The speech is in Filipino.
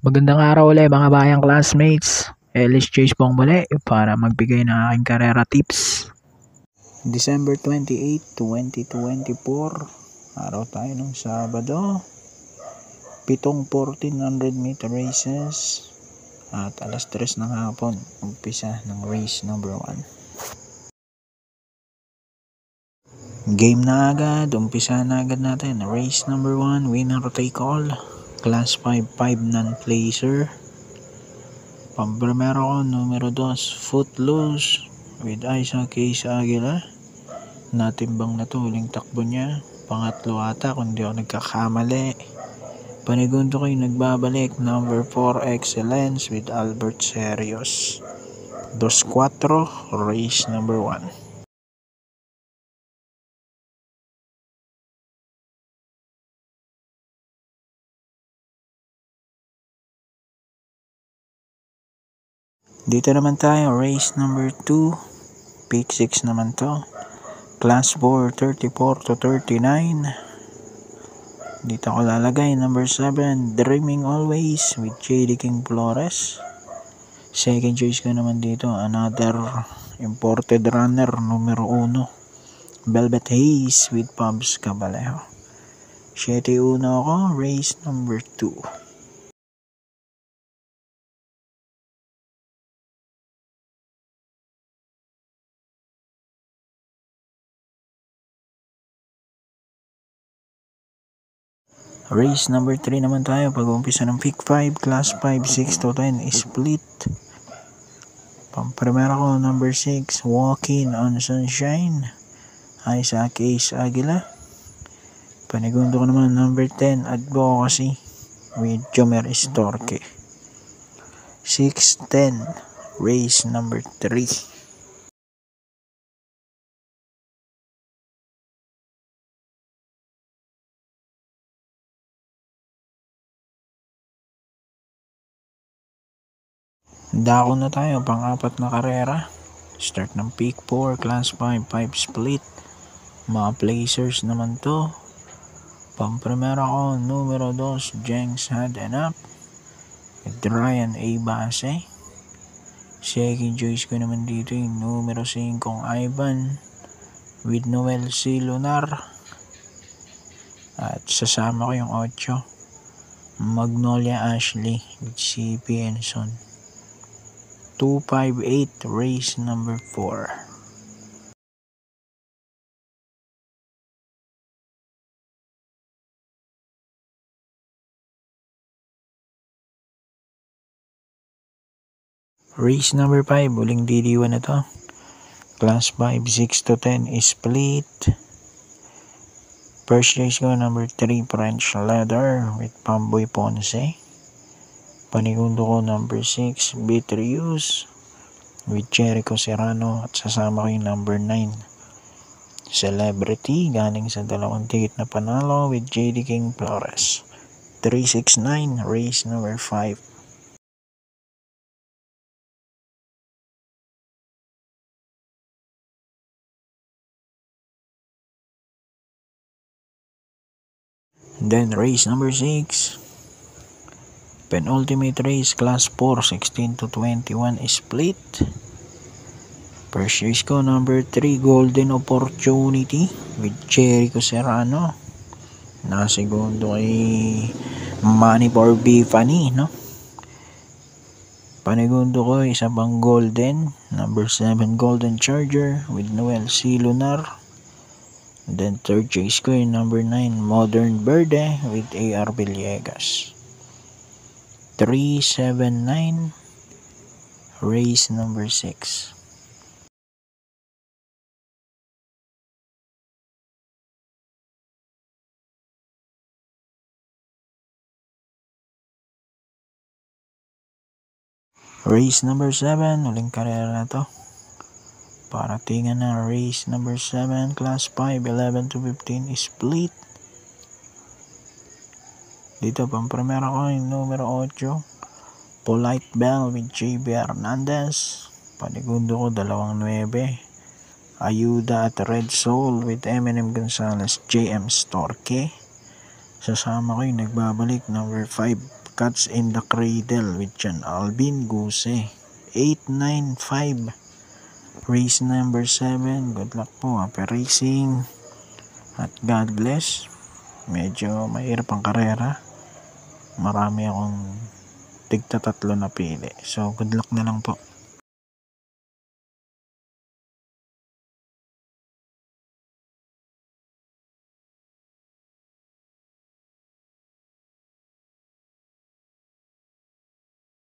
Magandang araw ulit mga bayang classmates. Ellis Chase pong muli para magbigay ng aking karera tips. December 28, 2024. Araw tayo ng Sabado. 1400 meter races. At alas 3 ng hapon, umpisa ng race number 1. Game na agad, umpisa na agad natin. Race number 1, winner take all. Class 5 non-placer. Pampremero ko, numero 2, Footloose with Isaac Case Aguila. Natimbang na to, huling takbo niya. Pangatlo ata, kung di ako nagkakamali. Panigundo ko yung nagbabalik, number 4, Excellence with Albert Serios. 2-4, race number 1. Dito naman tayo, race number 2, pick 6 naman to. Class 4, 34 to 39. Dito ko lalagay, number 7, Dreaming Always with JD King Flores. Second choice ko naman dito, another imported runner, numero 1, Velvet Haze with Pubs Cabalejo. 7-1 ako, race number 2. Race number 3 naman tayo. Pag-umpisa ng pick 5, class 5, 6 to 10, split. Pampremera ko, number 6, Walking on Sunshine, Isaac Ace Aguila. Panigundo ko naman, number 10, Advocacy with Jomer Estorque. 6-10, race number 3. Dako na tayo, pang-apat na karera. Start ng pick 4, class 5, 5 split. Mga placers naman to. Pampremera ko, numero 2, Jenks Had Enough with Ryan A. Base. Second choice ko naman dito yung numero 5, Ivan with Noel C. Lunar. At sasama ko yung 8, Magnolia Ashley with CP Enson. 258, race number 4. Race number 5, uling DD1 na to. Class 5, 6 to 10, split. First choice ko, number 3, French Leather with Pamboy Ponce. Panigundo ko, number 6, Beatrius with Jericho Serrano. At sasama ko yung number 9, Celebrity, galing sa 2 ticket na panalo with JD King Flores. 369, race number 5. Then race number 6, penultimate race, class 4, 16 to 21, split. First choice ko, number 3, Golden Opportunity with Jericho Serrano. Nakasegundo kay Money for Bifani, no? Panigundo ko, isa pang Golden, number 7, Golden Charger with Noel C. Lunar. Then third choice ko yung number 9, Modern Verde with AR Villegas. 379, race number 6. Race number 7, uling karera na to. Paratingan na race number 7, class 5, 11 to 15, split. Dito, pampremera ko yung numero 8, Polite Bell with JB Hernandez. Panigundo ko, 2-9, Ayuda at Red Soul with Eminem Gonzalez, JM Storke. Sasama ko yung nagbabalik, number 5, Cats in the Cradle with John Alvin Guse. 895. Race number 7. Good luck po, Happy Racing. At God bless. Medyo mahirap ang karera. Marami akong tigta 3 na pili. So good luck na lang po.